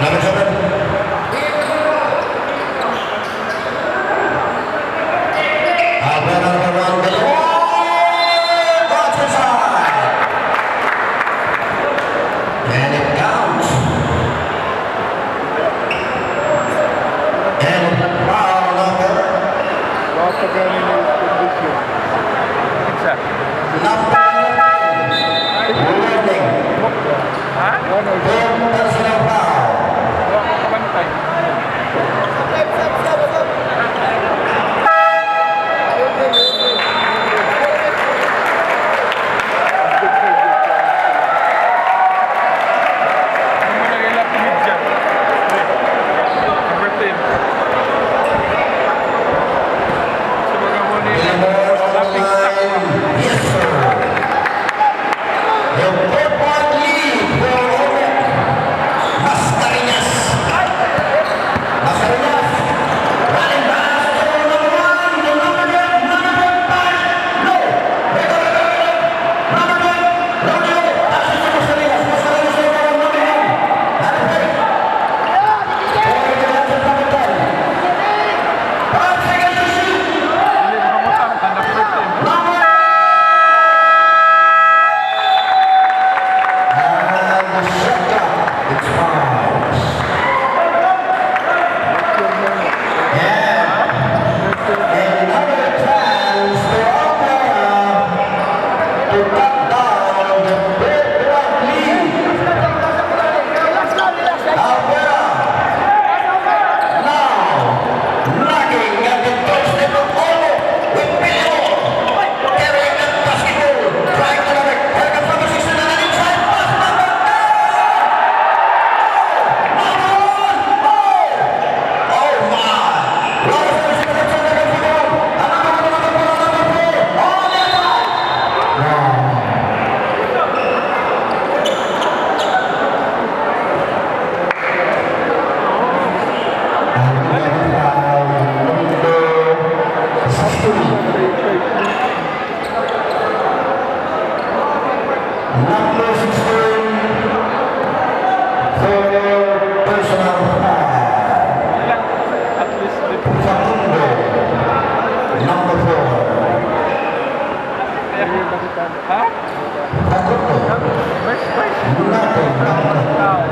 Number 7. Number 1. That's inside. And it counts. And foul number. Number 11. Personal foul. Yes, sir. The 4-point lead for Omet. Mascareñas. Running back to number 1. The number 5. No. Number 1. Rodeo. Passes to Mascareñas. Mascareñas to number 1. Number 3. Number 10. 5 seconds to shoot. Number and the shot clock. It's fouls. And another chance for Alvera to cut down the 4-point lead. Alvera now knocking at the doorstep of Olo with Pilo carrying that basketball, trying to direct. Here comes number 6 and an inside pass. Number 1. Oh my! Robinson is in the center of the field. And number 4. On the inside. Number 16 for personal foul. Facundo. Number 4. Facundo. Nothing.